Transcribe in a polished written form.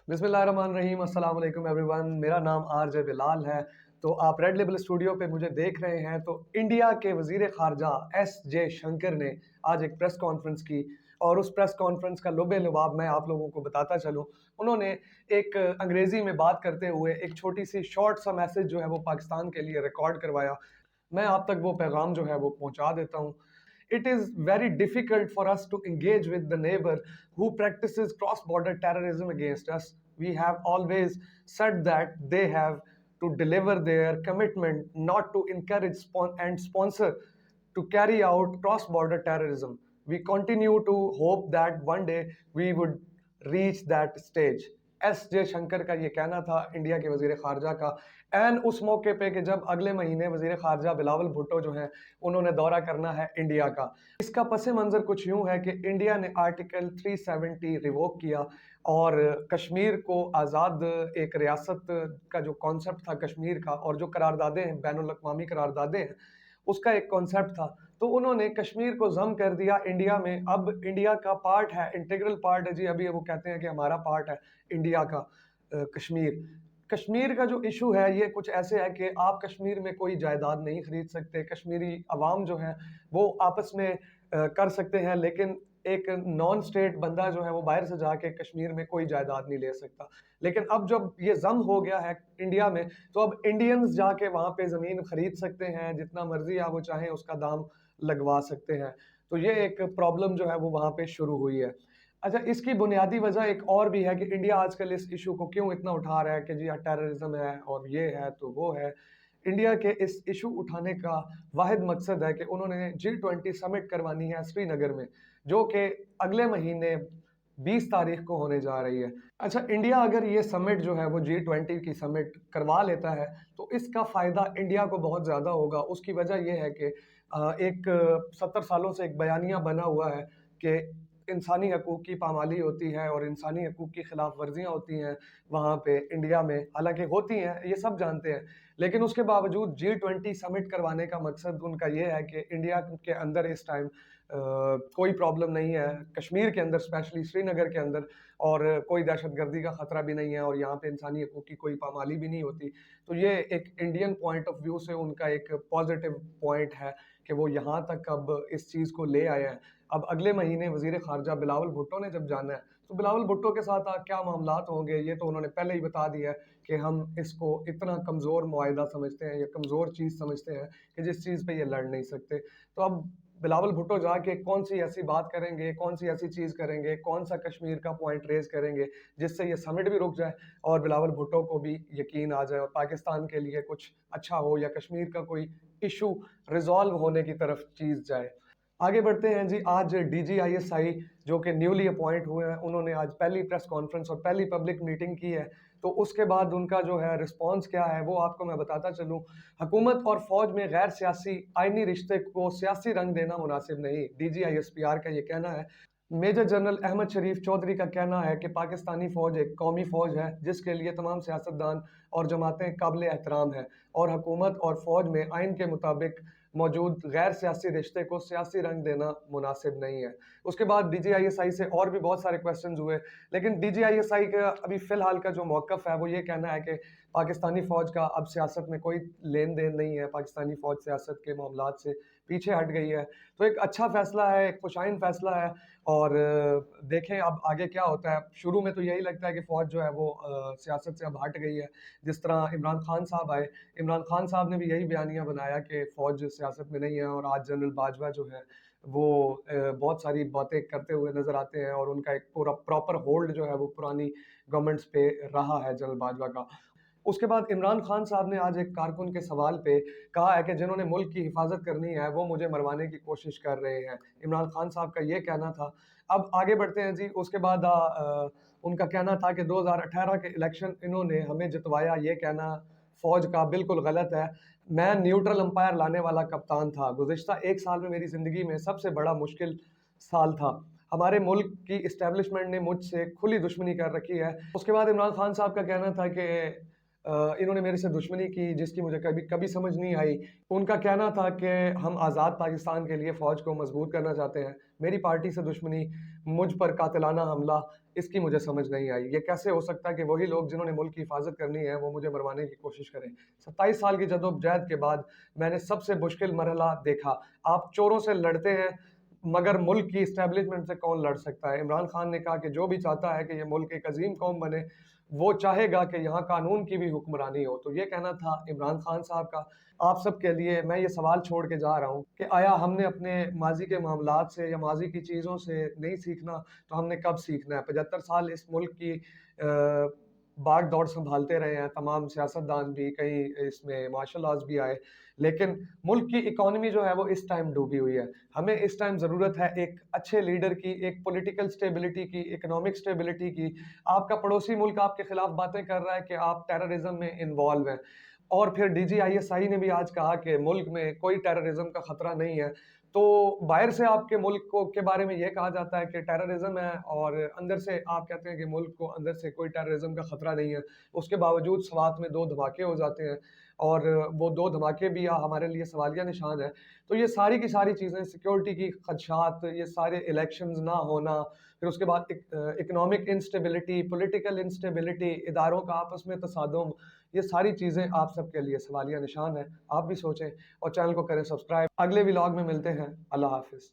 बिस्मिल्लाहिर्रहमानिर्रहीम, अस्सलाम वालेकुम एवरीवन। मेरा नाम आरजे बिलाल है। तो आप रेड लेबल स्टूडियो पे मुझे देख रहे हैं। तो इंडिया के वज़ीर ख़ारजा एस जे शंकर ने आज एक प्रेस कॉन्फ्रेंस की, और उस प्रेस कॉन्फ्रेंस का लुब लुबाब मैं आप लोगों को बताता चलूँ। उन्होंने एक अंग्रेज़ी में बात करते हुए एक छोटी सी शॉर्ट सा मैसेज जो है वो पाकिस्तान के लिए रिकॉर्ड करवाया। मैं आप तक वो पैगाम जो है वो पहुँचा देता हूँ। It is very difficult for us to engage with the neighbor who practices cross-border terrorism against us. We have always said that they have to deliver their commitment not to encourage and sponsor to carry out cross-border terrorism. We continue to hope that one day we would reach that stage. S जे शंकर का ये कहना था, India के वज़ीर ख़ारजा का, N उस मौके पे कि जब अगले महीने वज़ीर ख़ारजा बिलावल भुट्टो जो हैं उन्होंने दौरा करना है इंडिया का। इसका पस मंज़र कुछ यूँ है कि इंडिया ने आर्टिकल 370 रिवोक किया और कश्मीर को आज़ाद एक रियासत का जो कॉन्सेप्ट था कश्मीर का, और जो करारदादें हैं बैनुल-अक़वामी करारदादें हैं, उसका एक कॉन्सेप्ट था, तो उन्होंने कश्मीर को ज़म कर दिया इंडिया में। अब इंडिया का पार्ट है, इंटीग्रल पार्ट है जी। अभी वो कहते हैं कि हमारा पार्ट है इंडिया का कश्मीर। कश्मीर का जो इशू है ये कुछ ऐसे है कि आप कश्मीर में कोई जायदाद नहीं खरीद सकते। कश्मीरी अवाम जो है वो आपस में कर सकते हैं, लेकिन एक नॉन स्टेट बंदा जो है वो बाहर से जाके कश्मीर में कोई जायदाद नहीं ले सकता। लेकिन अब जब ये ज़म हो गया है इंडिया में, तो अब इंडियंस जाके वहाँ पे ज़मीन खरीद सकते हैं, जितना मर्जी आप वो चाहें उसका दाम लगवा सकते हैं। तो ये एक प्रॉब्लम जो है वो वहाँ पे शुरू हुई है। अच्छा, इसकी बुनियादी वजह एक और भी है कि इंडिया आजकल इस इशू को क्यों इतना उठा रहा है कि जी टेररिज्म है और ये है तो वो है। इंडिया के इस इशू उठाने का वाहिद मकसद है कि उन्होंने G20 समिट करवानी है श्रीनगर में, जो कि अगले महीने 20 तारीख को होने जा रही है। अच्छा, इंडिया अगर ये समिट जो है वो G20 की समिट करवा लेता है तो इसका फ़ायदा इंडिया को बहुत ज़्यादा होगा। उसकी वजह ये है कि एक 70 सालों से एक बयानिया बना हुआ है कि इंसानी हकूक़ की पामाली होती है और इंसानी हकूक़ की खिलाफ वर्जियाँ होती हैं वहाँ पे इंडिया में। हालाँकि होती हैं, ये सब जानते हैं, लेकिन उसके बावजूद G20 समिट करवाने का मकसद उनका ये है कि इंडिया के अंदर इस टाइम कोई प्रॉब्लम नहीं है, कश्मीर के अंदर स्पेशली श्रीनगर के अंदर, और कोई दहशतगर्दी का ख़तरा भी नहीं है और यहाँ पे इंसानी हकूक़ की कोई पामाली भी नहीं होती। तो ये एक इंडियन पॉइंट ऑफ व्यू से उनका एक पॉजिटिव पॉइंट है कि वो यहाँ तक अब इस चीज़ को ले आए हैं। अब अगले महीने वज़ीर ख़ारजा बिलावल भुट्टो ने जब जाना है, तो बिलावल भुट्टो के साथ क्या मामलात होंगे ये तो उन्होंने पहले ही बता दिया है कि हम इसको इतना कमज़ोर मुआहिदा समझते हैं या कमज़ोर चीज़ समझते हैं कि जिस चीज़ पे ये लड़ नहीं सकते। तो अब बिलावल भुट्टो जाके कौन सी ऐसी बात करेंगे, कौन सी ऐसी चीज़ करेंगे, कौन सा कश्मीर का पॉइंट रेज़ करेंगे जिससे ये समिट भी रुक जाए और बिलावल भुट्टो को भी यकीन आ जाए और पाकिस्तान के लिए कुछ अच्छा हो या कश्मीर का कोई इशू रिज़ॉल्व होने की तरफ चीज़ जाए। आगे बढ़ते हैं जी। आज DGISI जो कि न्यूली अपॉइंट हुए हैं, उन्होंने आज पहली प्रेस कॉन्फ्रेंस और पहली पब्लिक मीटिंग की है। तो उसके बाद उनका जो है रिस्पॉन्स क्या है वो आपको मैं बताता चलूँ। हुकूमत और फ़ौज में गैर सियासी आइनी रिश्ते को सियासी रंग देना मुनासिब नहीं, DGISPR का ये कहना है। मेजर जनरल अहमद शरीफ चौधरी का कहना है कि पाकिस्तानी फ़ौज एक कौमी फ़ौज है जिसके लिए तमाम सियासतदान और जमातें काबिल एहतराम है, और हुकूमत और फ़ौज में आइन के मुताबिक मौजूद गैर सियासी रिश्ते को सियासी रंग देना मुनासिब नहीं है। उसके बाद DGISI से और भी बहुत सारे क्वेश्चंस हुए, लेकिन DGISI का अभी फ़िलहाल का जो मौक़िफ़ है वो ये कहना है कि पाकिस्तानी फ़ौज का अब सियासत में कोई लेन-देन नहीं है, पाकिस्तानी फ़ौज सियासत के मामलात से पीछे हट गई है। तो एक अच्छा फ़ैसला है, एक खुशाइन फ़ैसला है, और देखें अब आगे क्या होता है। शुरू में तो यही लगता है कि फ़ौज जो है वो सियासत से अब हट गई है। जिस तरह इमरान खान साहब आए, इमरान खान साहब ने भी यही बयानिया बनाया कि फ़ौज सियासत में नहीं है, और आज जनरल बाजवा जो है वो बहुत सारी बातें करते हुए नज़र आते हैं, और उनका एक पूरा प्रॉपर होल्ड जो है वो पुरानी गवर्नमेंट्स पे रहा है जनरल बाजवा का। उसके बाद इमरान खान साहब ने आज एक कारकुन के सवाल पे कहा है कि जिन्होंने मुल्क की हिफाजत करनी है वो मुझे मरवाने की कोशिश कर रहे हैं। इमरान खान साहब का ये कहना था। अब आगे बढ़ते हैं जी। उसके बाद उनका कहना था कि 2018 के इलेक्शन इन्होंने हमें जितवाया, ये कहना फ़ौज का बिल्कुल गलत है। मैं न्यूट्रल अंपायर लाने वाला कप्तान था। गुज़िश्ता 1 साल में मेरी ज़िंदगी में सबसे बड़ा मुश्किल साल था। हमारे मुल्क की एस्टेब्लिशमेंट ने मुझसे खुली दुश्मनी कर रखी है। उसके बाद इमरान खान साहब का कहना था कि इन्होंने मेरे से दुश्मनी की जिसकी मुझे कभी कभी समझ नहीं आई। उनका कहना था कि हम आज़ाद पाकिस्तान के लिए फ़ौज को मजबूत करना चाहते हैं। मेरी पार्टी से दुश्मनी, मुझ पर कातिलाना हमला, इसकी मुझे समझ नहीं आई। ये कैसे हो सकता है कि वही लोग जिन्होंने मुल्क की हिफाजत करनी है वो मुझे मरवाने की कोशिश करें। 27 साल की जद्दोजहद के बाद मैंने सबसे मुश्किल मरहला देखा। आप चोरों से लड़ते हैं, मगर मुल्क की इस्टेब्लिशमेंट से कौन लड़ सकता है? इमरान खान ने कहा कि जो भी चाहता है कि ये मुल्क एक अजीम कौम बने, वो चाहेगा कि यहाँ कानून की भी हुक्मरानी हो। तो ये कहना था इमरान खान साहब का। आप सब के लिए मैं ये सवाल छोड़ के जा रहा हूँ कि आया हमने अपने माजी के मामलात से या माजी की चीज़ों से नहीं सीखना, तो हमने कब सीखना है? 75 साल इस मुल्क की भाग दौड़ संभालते रहे हैं, तमाम सियासतदान भी, कई इसमें मार्शल लॉज भी आए, लेकिन मुल्क की इकॉनमी जो है वो इस टाइम डूबी हुई है। हमें इस टाइम ज़रूरत है एक अच्छे लीडर की, एक पॉलिटिकल स्टेबिलिटी की, इकोनॉमिक स्टेबिलिटी की। आपका पड़ोसी मुल्क आपके खिलाफ बातें कर रहा है कि आप टेररिज्म में इन्वॉल्व हैं, और फिर DGISI ने भी आज कहा कि मुल्क में कोई टेररिज्म का खतरा नहीं है। तो बाहर से आपके मुल्क को के बारे में ये कहा जाता है कि टेररिज्म है, और अंदर से आप कहते हैं कि मुल्क को अंदर से कोई टेररिज्म का खतरा नहीं है। उसके बावजूद स्वात में 2 धमाके हो जाते हैं, और वो 2 धमाके भी हमारे लिए सवालिया निशान है। तो ये सारी की सारी चीज़ें, सिक्योरिटी की खदशात, ये सारे इलेक्शंस ना होना, फिर उसके बाद इकोनॉमिक इंस्टेबिलिटी, पॉलिटिकल इंस्टेबिलिटी, इदारों का आपस में तसादुम, ये सारी चीज़ें आप सबके लिए सवालिया निशान है। आप भी सोचें और चैनल को करें सब्सक्राइब। अगले व्लॉग में मिलते हैं। अल्लाह हाफ़िज़।